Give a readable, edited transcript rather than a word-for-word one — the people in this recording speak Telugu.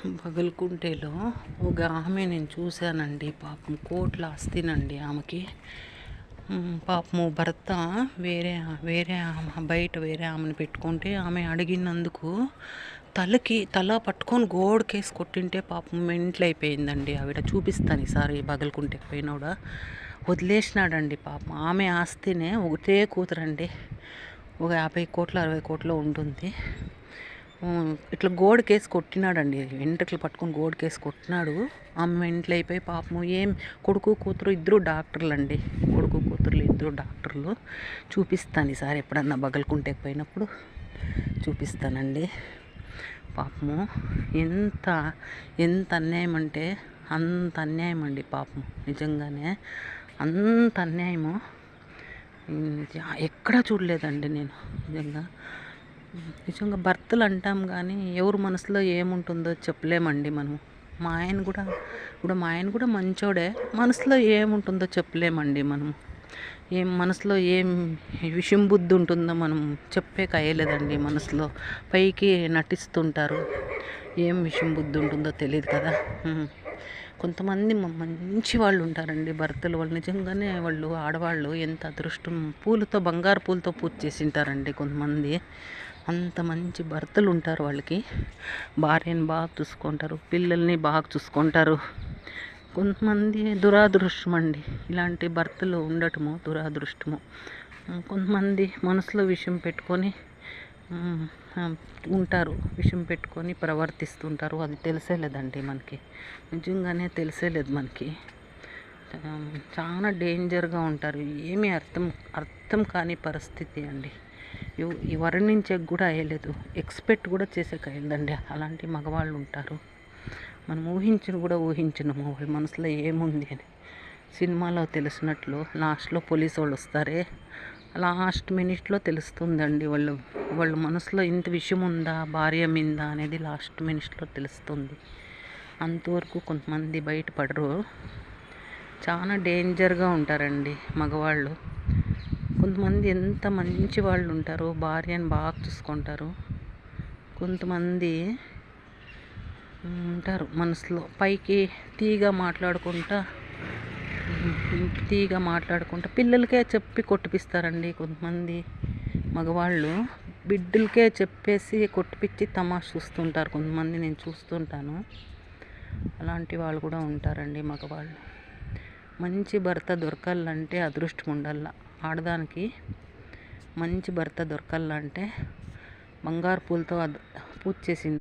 పగలకుంటేలో ఒక ఆమె నేను చూశానండి. పాపం కోట్ల ఆస్తినండి ఆమెకి. పాపము భర్త వేరే వేరే ఆమె బయట వేరే ఆమెను పెట్టుకుంటే ఆమె అడిగినందుకు తల పట్టుకొని గోడకేసి కొట్టింటే పాపం మెంట్లయిపోయిందండి ఆవిడ. చూపిస్తాను ఈసారి పగలకుంటేకి పోయినోడా వదిలేసినాడండి పాపం. ఆమె ఆస్తినే ఒకటే కూతురండి. ఒక 50 కోట్లు 60 కోట్లు ఉంటుంది. ఇట్లా గోడకేసి కొట్టినాడండి. వెంట్రుకలు పట్టుకొని గోడకేసి కొట్టినాడు. ఆమె ఇంట్లో అయిపోయి పాపము. కొడుకు కూతురు ఇద్దరు డాక్టర్లు అండి. కొడుకు కూతురులు ఇద్దరు డాక్టర్లు. చూపిస్తాను ఈసారి ఎప్పుడన్నా పగలకుంటేకి పోయినప్పుడు చూపిస్తానండి. పాపము ఎంత అన్యాయం అంటే అంత అన్యాయం అండి. పాపం నిజంగానే అంత అన్యాయము ఎక్కడా చూడలేదండి నేను. నిజంగా భర్తలు అంటాం కానీ ఎవరి మనసులో ఏముంటుందో చెప్పలేమండి మనము. మా ఆయన కూడా మంచోడే. మనసులో ఏముంటుందో చెప్పలేమండి మనము. మనసులో ఏం విషయం బుద్ధి ఉంటుందో మనం చెప్పేకయ్యలేదండి. మనసులో పైకి నటిస్తుంటారు. ఏం విషయం బుద్ధి ఉంటుందో తెలియదు కదా. కొంతమంది మంచి వాళ్ళు ఉంటారండి భర్తలు. వాళ్ళు నిజంగానే ఆడవాళ్ళు ఎంత అదృష్టం. బంగారు పూలతో పూజ చేసింటారండి కొంతమంది. అంత మంచి భర్తలు ఉంటారు వాళ్ళకి. భార్యని బాగా చూసుకుంటారు, పిల్లల్ని బాగా చూసుకుంటారు. కొంతమంది దురాదృష్టం అండి. ఇలాంటి భర్తలు ఉండటము దురాదృష్టము. కొంతమంది మనసులో విషయం పెట్టుకొని ఉంటారు. విషయం పెట్టుకొని ప్రవర్తిస్తుంటారు. అది తెలిసేలేదండి మనకి. నిజంగానే తెలిసేలేదు మనకి. చాలా డేంజర్గా ఉంటారు. ఏమీ అర్థం కాని పరిస్థితి అండి. వర్ణించే కూడా అయ్యలేదు. ఎక్స్పెక్ట్ కూడా చేసేకయ్యలేదండి. అలాంటి మగవాళ్ళు ఉంటారు. మనం ఊహించను వాళ్ళ మనసులో ఏముంది అని. సినిమాలో తెలిసినట్లు లాస్ట్లో పోలీసు వాళ్ళు వస్తారే, లాస్ట్ మినిట్లో తెలుస్తుందండి వాళ్ళ మనసులో ఇంత విషయం ఉందా భార్య మీద అనేది లాస్ట్ మినిట్లో తెలుస్తుంది. అంతవరకు కొంతమంది బయటపడరు. చాలా డేంజర్గా ఉంటారండి మగవాళ్ళు. కొంతమంది ఎంత మంచి వాళ్ళు ఉంటారో భార్యను బాగా చూసుకుంటారు. కొంతమంది ఉంటారు మనసులో పైకి తీగా మాట్లాడుకుంటా పిల్లలకే చెప్పి కొట్టిపిస్తారండి. కొంతమంది మగవాళ్ళు బిడ్డలకే చెప్పేసి కొట్టిపిచ్చి తమాష చూస్తుంటారు. కొంతమంది నేను చూస్తుంటాను. అలాంటి వాళ్ళు కూడా ఉంటారండి మగవాళ్ళు. మంచి భర్త దొరకాలంటే అదృష్టం ఉండాల. ఆడదానికి మంచి భర్త దొరకాలంటే బంగారు పూలతో పూజ చేసింది